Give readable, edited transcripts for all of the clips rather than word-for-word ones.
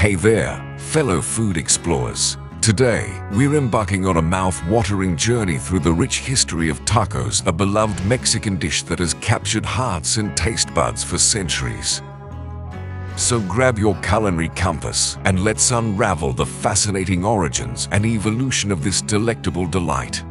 Hey there, fellow food explorers. Today, we're embarking on a mouth-watering journey through the rich history of tacos, a beloved Mexican dish that has captured hearts and taste buds for centuries. So grab your culinary compass and let's unravel the fascinating origins and evolution of this delectable delight.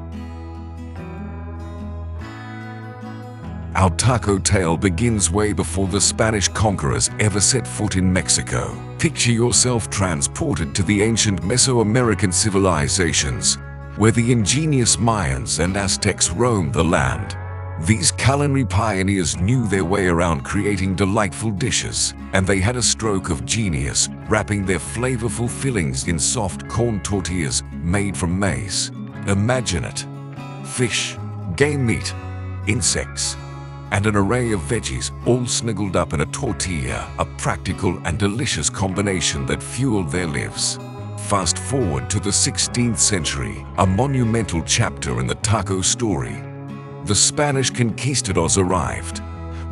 Our taco tale begins way before the Spanish conquerors ever set foot in Mexico. Picture yourself transported to the ancient Mesoamerican civilizations, where the ingenious Mayans and Aztecs roamed the land. These culinary pioneers knew their way around creating delightful dishes, and they had a stroke of genius, wrapping their flavorful fillings in soft corn tortillas made from maize. Imagine it: fish, game meat, insects, and an array of veggies all snuggled up in a tortilla, a practical and delicious combination that fueled their lives. Fast forward to the 16th century, a monumental chapter in the taco story. The Spanish conquistadors arrived,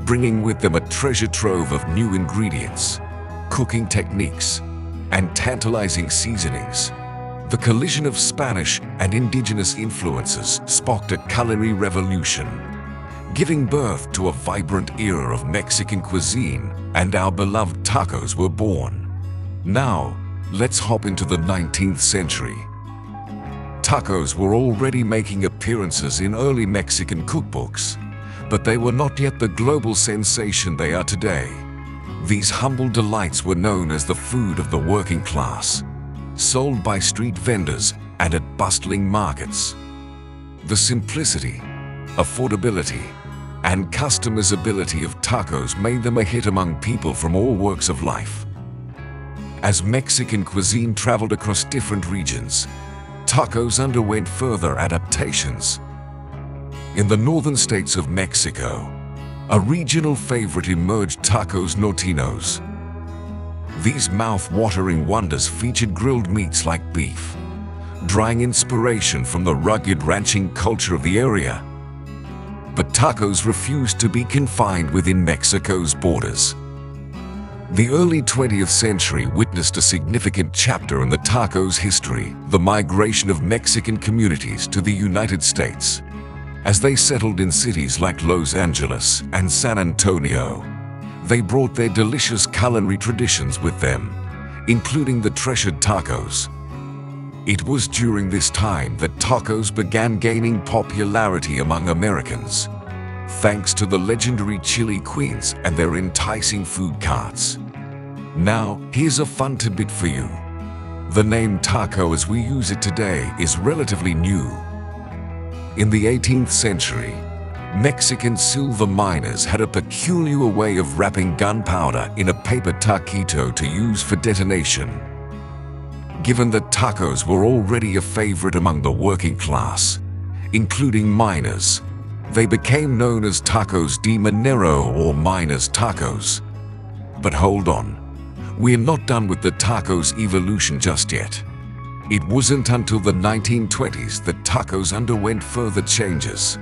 bringing with them a treasure trove of new ingredients, cooking techniques, and tantalizing seasonings. The collision of Spanish and indigenous influences sparked a culinary revolution, giving birth to a vibrant era of Mexican cuisine, and our beloved tacos were born. Now, let's hop into the 19th century. Tacos were already making appearances in early Mexican cookbooks, but they were not yet the global sensation they are today. These humble delights were known as the food of the working class, sold by street vendors and at bustling markets. The simplicity, affordability, and customizability of tacos made them a hit among people from all walks of life. As Mexican cuisine traveled across different regions, tacos underwent further adaptations. In the northern states of Mexico, a regional favorite emerged: tacos norteños. These mouth-watering wonders featured grilled meats like beef, drawing inspiration from the rugged ranching culture of the area. But tacos refused to be confined within Mexico's borders. The early 20th century witnessed a significant chapter in the tacos' history: the migration of Mexican communities to the United States. As they settled in cities like Los Angeles and San Antonio, they brought their delicious culinary traditions with them, including the treasured tacos. It was during this time that tacos began gaining popularity among Americans, thanks to the legendary chili queens and their enticing food carts. Now, here's a fun tidbit for you. The name taco as we use it today is relatively new. In the 18th century, Mexican silver miners had a peculiar way of wrapping gunpowder in a paper taquito to use for detonation. Given that tacos were already a favorite among the working class, including miners, they became known as tacos de minero, or miners' tacos. But hold on, we're not done with the tacos evolution just yet. It wasn't until the 1920s that tacos underwent further changes,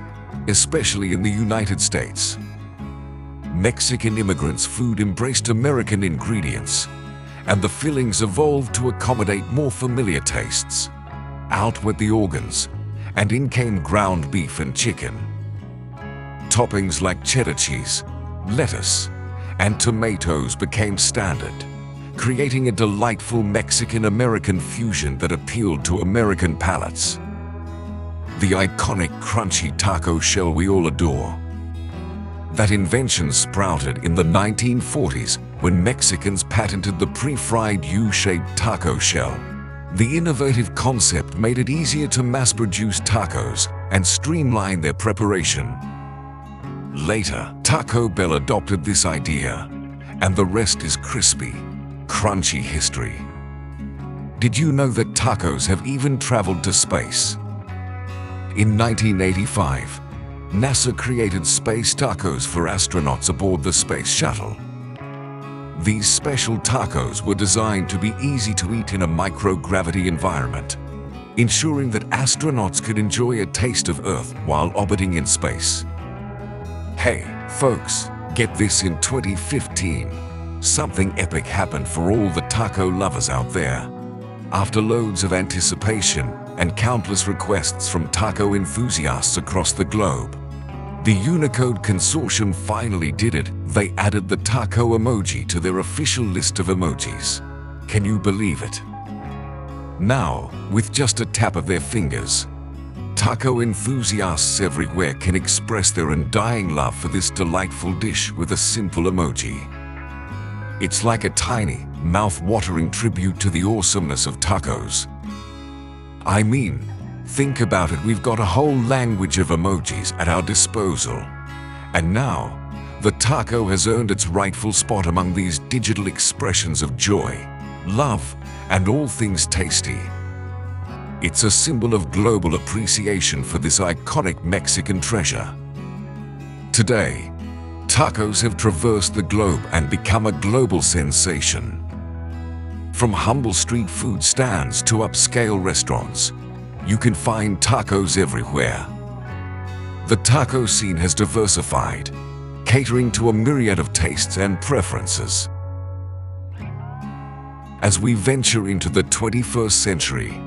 especially in the United States. Mexican immigrants' food embraced American ingredients, and the fillings evolved to accommodate more familiar tastes. Out went the organs, and in came ground beef and chicken. Toppings like cheddar cheese, lettuce, and tomatoes became standard, creating a delightful Mexican-American fusion that appealed to American palates. The iconic crunchy taco shell we all adore. That invention sprouted in the 1940s when Mexicans patented the pre-fried U-shaped taco shell. The innovative concept made it easier to mass-produce tacos and streamline their preparation. Later, Taco Bell adopted this idea, and the rest is crispy, crunchy history. Did you know that tacos have even traveled to space? In 1985, NASA created space tacos for astronauts aboard the Space Shuttle. These special tacos were designed to be easy to eat in a microgravity environment, ensuring that astronauts could enjoy a taste of Earth while orbiting in space. Hey, folks, get this: in 2015, something epic happened for all the taco lovers out there. After loads of anticipation and countless requests from taco enthusiasts across the globe, the Unicode Consortium finally did it. They added the taco emoji to their official list of emojis. Can you believe it? Now, with just a tap of their fingers, taco enthusiasts everywhere can express their undying love for this delightful dish with a simple emoji. It's like a tiny, mouth-watering tribute to the awesomeness of tacos. I mean, think about it, we've got a whole language of emojis at our disposal. And now, the taco has earned its rightful spot among these digital expressions of joy, love, and all things tasty. It's a symbol of global appreciation for this iconic Mexican treasure. Today, tacos have traversed the globe and become a global sensation. From humble street food stands to upscale restaurants, you can find tacos everywhere. The taco scene has diversified, catering to a myriad of tastes and preferences. As we venture into the 21st century,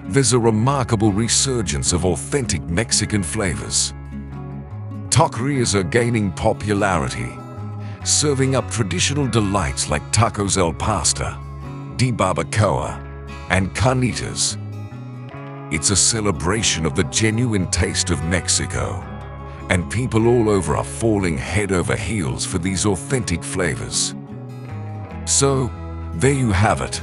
there's a remarkable resurgence of authentic Mexican flavors. Taquerias are gaining popularity, serving up traditional delights like tacos al pastor, de barbacoa, and carnitas. It's a celebration of the genuine taste of Mexico, and people all over are falling head over heels for these authentic flavors. So, there you have it.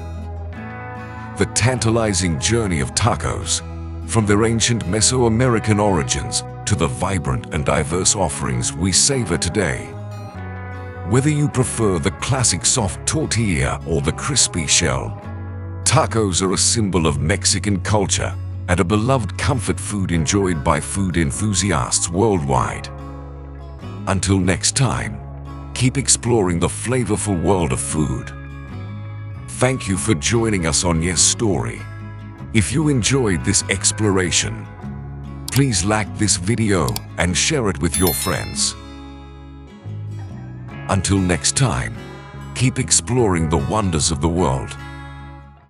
The tantalizing journey of tacos, from their ancient Mesoamerican origins to the vibrant and diverse offerings we savor today. Whether you prefer the classic soft tortilla or the crispy shell, tacos are a symbol of Mexican culture and a beloved comfort food enjoyed by food enthusiasts worldwide. Until next time, keep exploring the flavorful world of food. Thank you for joining us on Yes Story. If you enjoyed this exploration, please like this video and share it with your friends. Until next time, keep exploring the wonders of the world.